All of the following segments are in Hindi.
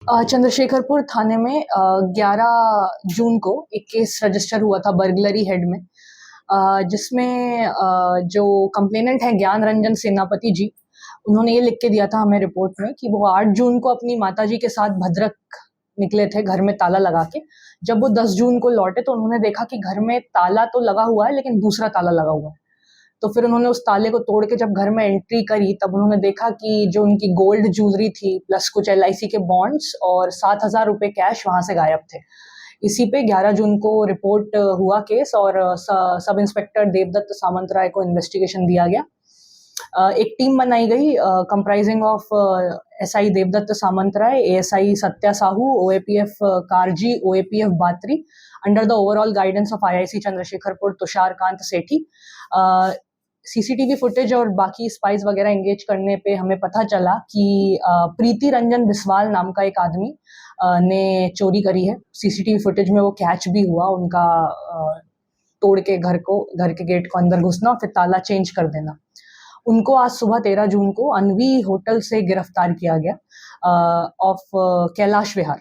चंद्रशेखरपुर थाने में 11 जून को एक केस रजिस्टर हुआ था बर्गलरी हेड में, जिसमें जो कंप्लेनेंट है ज्ञान रंजन सेनापति जी, उन्होंने ये लिख के दिया था हमें रिपोर्ट में कि वो 8 जून को अपनी माताजी के साथ भद्रक निकले थे घर में ताला लगा के। जब वो 10 जून को लौटे तो उन्होंने देखा कि घर में ताला तो लगा हुआ है लेकिन दूसरा ताला लगा हुआ है। तो फिर उन्होंने उस ताले को तोड़ के जब घर में एंट्री करी तब उन्होंने देखा कि जो उनकी गोल्ड ज्वेलरी थी प्लस कुछ LIC के बॉन्ड्स और 7,000 रुपये कैश वहां से गायब थे। इसी पे 11 जून को रिपोर्ट हुआ केस और सब इंस्पेक्टर देवदत्त सामंतराय को इन्वेस्टिगेशन दिया गया। एक टीम बनाई गई comprising of SI Devdutt Samantaray, ASI Satya Sahu, OAPF Karji, OAPF Batri, under the overall guidance of IIC Chandrasekharpur Tushar Kant Sethi. CCTV footage और बाकी स्पाइस वगैरह एंगेज करने पे हमें पता चला कि प्रीति रंजन बिस्वाल नाम का एक आदमी ने चोरी करी है। CCTV फुटेज में वो कैच भी हुआ, उनका तोड़ के घर के गेट को अंदर घुसना और फिर ताला चेंज कर देना। उनको आज सुबह 13 जून को अनवी होटल से गिरफ्तार किया गया ऑफ कैलाश विहार।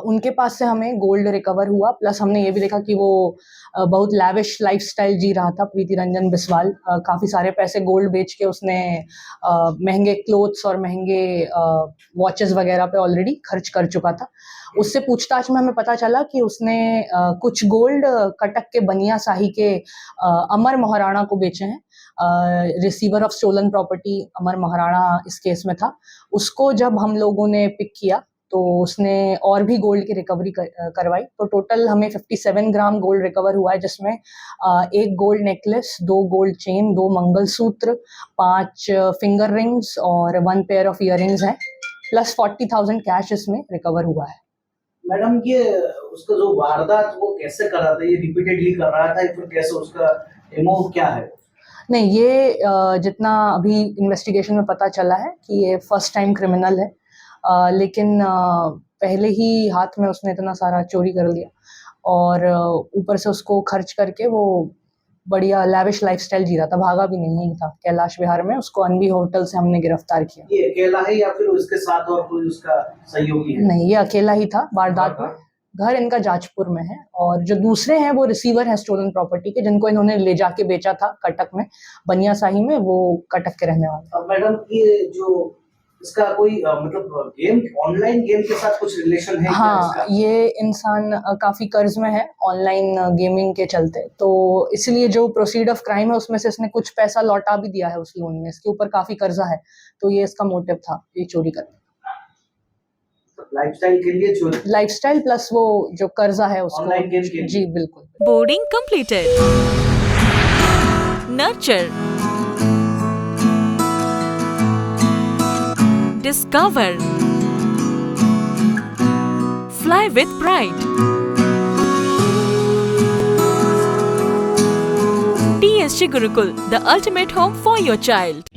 उनके पास से हमें गोल्ड रिकवर हुआ, प्लस हमने ये भी देखा कि वो बहुत लैविश लाइफस्टाइल जी रहा था। प्रीति रंजन बिस्वाल काफ़ी सारे पैसे गोल्ड बेच के उसने महंगे क्लोथ्स और महंगे वॉचेस वगैरह पे ऑलरेडी खर्च कर चुका था। उससे पूछताछ में हमें पता चला कि उसने कुछ गोल्ड कटक के बनिया शाही के अमर महाराणा को बेचे हैं। रिसीवर ऑफ स्टोलन प्रॉपर्टी अमर महाराणा इस केस में था। उसको जब हम लोगों ने पिक किया तो उसने और भी गोल्ड की रिकवरी करवाई। तो टोटल हमें 57 ग्राम गोल्ड रिकवर हुआ है, जिसमें एक gold necklace, 2 gold chain, 2 mangalsutra, 5 finger rings और 1 पेयर ऑफ इयररिंग्स हैं, प्लस 40,000 कैश इसमें रिकवर हुआ है। मैडम, ये उसका जो वारदात वो कैसे कर रहा था? ये रिपीटेडली कर रहा था, फिर कैसे, उसका एमओ क्या है? नहीं, ये जितना अभी इन्वेस्टिगेशन में पता चला है कि ये फर्स्ट टाइम क्रिमिनल है, लेकिन पहले ही हाथ में उसने इतना सारा चोरी कर लिया और ऊपर से उसको खर्च करके वो बढ़िया लैविश लाइफस्टाइल जी रहा था, भागा भी नहीं था कैलाश विहार में। उसको अनवी होटल से हमने गिरफ्तार किया। ये अकेला है या फिर उसके साथ और कोई उसका सहयोगी है? नहीं, ये अकेला ही था वारदात में। घर इनका जाजपुर में है और जो दूसरे हैं वो रिसीवर हैं स्टोलन प्रॉपर्टी के, जिनको इन्होंने ले जाके बेचा था कटक में, बनिया शाही में, वो कटक के रहने वाले। मैडम, ये जो इसका कोई मतलब गेम, ऑनलाइन गेम के साथ कुछ रिलेशन है? हाँ, ये इंसान काफी कर्ज में है ऑनलाइन गेमिंग के चलते, तो इसलिए जो प्रोसीड ऑफ क्राइम है उसमें से इसने कुछ पैसा लौटा भी दिया है उस लोन में। इसके ऊपर काफी कर्जा है, तो ये इसका मोटिव था ये चोरी करने। लाइफस्टाइल के लिए चोरी, लाइफस्टाइल प्लस वो जो कर्जा है उसको। ऑनलाइन गेम के लिए। जी बिल्कुल। Boarding completed. Nurture, discover, fly with pride. TSG Gurukul, the ultimate home for your child.